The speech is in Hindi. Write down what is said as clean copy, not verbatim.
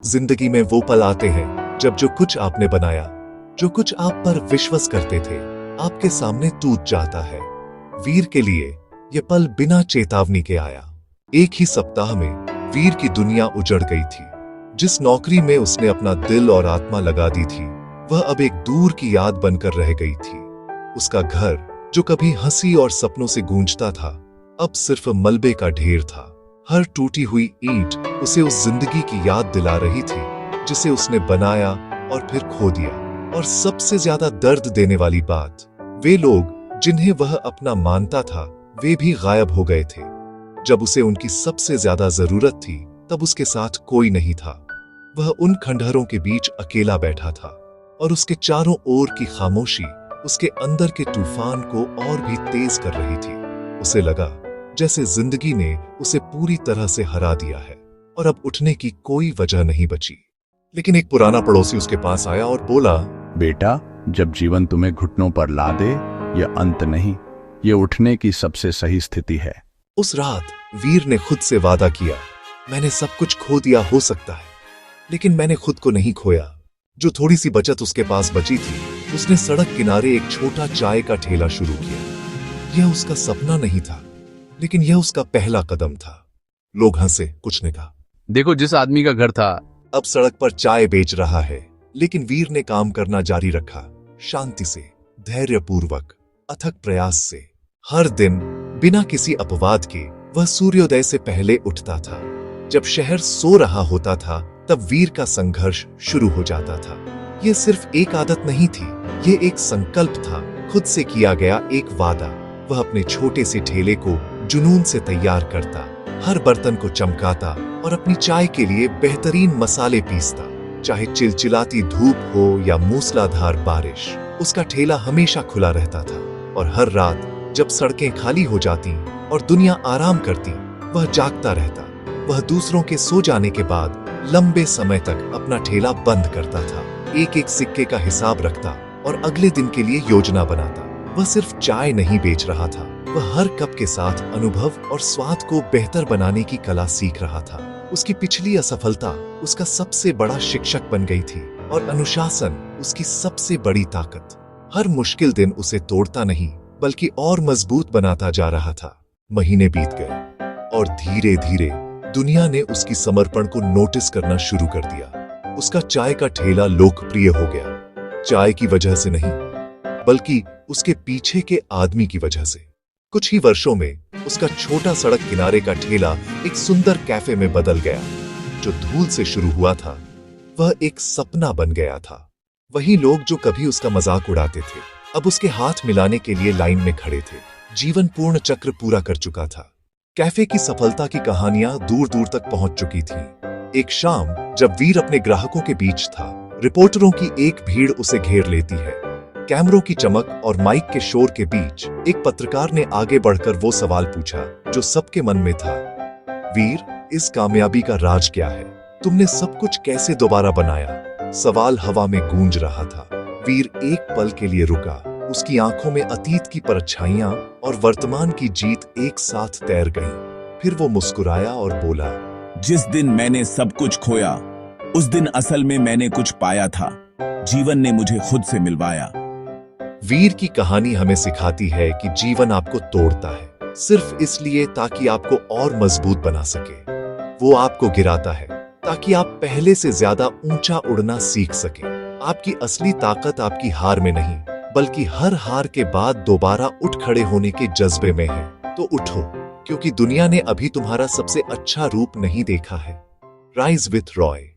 जिंदगी में वो पल आते हैं जब जो कुछ आपने बनाया, जो कुछ आप पर विश्वास करते थे, आपके सामने टूट जाता है। वीर के लिए ये पल बिना चेतावनी के आया। एक ही सप्ताह में वीर की दुनिया उजड़ गई थी। जिस नौकरी में उसने अपना दिल और आत्मा लगा दी थी, वह अब एक दूर की याद बनकर रह गई थी। उसका घर, जो कभी हंसी और सपनों से गूंजता था, अब सिर्फ मलबे का ढेर था। हर टूटी हुई ईंट उसे उस जिंदगी की याद दिला रही थी जिसे उसने बनाया और फिर खो दिया। और सबसे ज्यादा दर्द देने वाली बात, वे लोग जिन्हें वह अपना मानता था, वे भी गायब हो गए थे। जब उसे उनकी सबसे ज्यादा जरूरत थी, तब उसके साथ कोई नहीं था। वह उन खंडहरों के बीच अकेला बैठा था और उसके चारों ओर की खामोशी उसके अंदर के तूफान को और भी तेज कर रही थी। उसे लगा जैसे जिंदगी ने उसे पूरी तरह से हरा दिया है और अब उठने की कोई वजह नहीं बची। लेकिन एक पुराना पड़ोसी उसके पास आया और बोला, बेटा, जब जीवन तुम्हें घुटनों पर ला दे, यह अंत नहीं, ये उठने की सबसे सही स्थिति है। उस रात वीर ने खुद से वादा किया, मैंने सब कुछ खो दिया हो सकता है, लेकिन मैंने खुद को नहीं खोया। जो थोड़ी सी बचत उसके पास बची थी, उसने सड़क किनारे एक छोटा चाय का ठेला शुरू किया। यह उसका सपना नहीं था, लेकिन यह उसका पहला कदम था। लोग हंसे, कुछ ने कहा, देखो जिस आदमी का घर था अब सड़क पर चाय बेच रहा है। लेकिन वीर ने काम करना जारी रखा, शांति से, धैर्यपूर्वक, अथक प्रयास से। हर दिन बिना किसी अपवाद के वह सूर्योदय से पहले उठता था। जब शहर सो रहा होता था, तब वीर का संघर्ष शुरू हो जाता था। यह सिर्फ एक आदत नहीं थी, यह एक संकल्प था, खुद से किया गया एक वादा। वह अपने छोटे से ठेले को जुनून से तैयार करता, हर बर्तन को चमकाता और अपनी चाय के लिए बेहतरीन मसाले पीसता। चाहे चिलचिलाती धूप हो या मूसलाधार बारिश, उसका ठेला हमेशा खुला रहता था। और हर रात जब सड़कें खाली हो जाती और दुनिया आराम करती, वह जागता रहता। वह दूसरों के सो जाने के बाद लंबे समय तक अपना ठेला बंद करता था, एक एक सिक्के का हिसाब रखता और अगले दिन के लिए योजना बनाता। वह सिर्फ चाय नहीं बेच रहा था, वह हर कप के साथ अनुभव और स्वाद को बेहतर बनाने की कला सीख रहा था। उसकी पिछली असफलता उसका सबसे बड़ा शिक्षक बन गई थी और अनुशासन उसकी सबसे बड़ी ताकत। हर मुश्किल दिन उसे तोड़ता नहीं, बल्कि और मजबूत बनाता जा रहा था। महीने बीत गए और धीरे धीरे दुनिया ने उसकी समर्पण को नोटिस करना शुरू कर दिया। उसका चाय का ठेला लोकप्रिय हो गया, चाय की वजह से नहीं, बल्कि उसके पीछे के आदमी की वजह से। कुछ ही वर्षों में उसका छोटा सड़क किनारे का ठेला एक सुंदर कैफे में बदल गया। जो धूल से शुरू हुआ था, वह एक सपना बन गया था। वही लोग जो कभी उसका मजाक उड़ाते थे, अब उसके हाथ मिलाने के लिए लाइन में खड़े थे। जीवन पूर्ण चक्र पूरा कर चुका था। कैफे की सफलता की कहानियां दूर दूर तक पहुंच चुकी थी। एक शाम जब वीर अपने ग्राहकों के बीच था, रिपोर्टरों की एक भीड़ उसे घेर लेती है। कैमरों की चमक और माइक के शोर के बीच एक पत्रकार ने आगे बढ़कर वो सवाल पूछा जो सबके मन में था, वीर, इस कामयाबी का राज क्या है? तुमने सब कुछ कैसे दोबारा बनाया? सवाल हवा में गूंज रहा था। वीर एक पल के लिए रुका। उसकी आंखों में अतीत की परछाइयां और वर्तमान की जीत एक साथ तैर गईं। फिर वो मुस्कुराया और बोला, जिस दिन मैंने सब कुछ खोया, उस दिन असल में मैंने कुछ पाया था। जीवन ने मुझे खुद से मिलवाया। वीर की कहानी हमें सिखाती है कि जीवन आपको तोड़ता है सिर्फ इसलिए ताकि आपको और मजबूत बना सके। वो आपको गिराता है ताकि आप पहले से ज्यादा ऊंचा उड़ना सीख सके। आपकी असली ताकत आपकी हार में नहीं, बल्कि हर हार के बाद दोबारा उठ खड़े होने के जज्बे में है। तो उठो, क्योंकि दुनिया ने अभी तुम्हारा सबसे अच्छा रूप नहीं देखा है। Rise with Roy.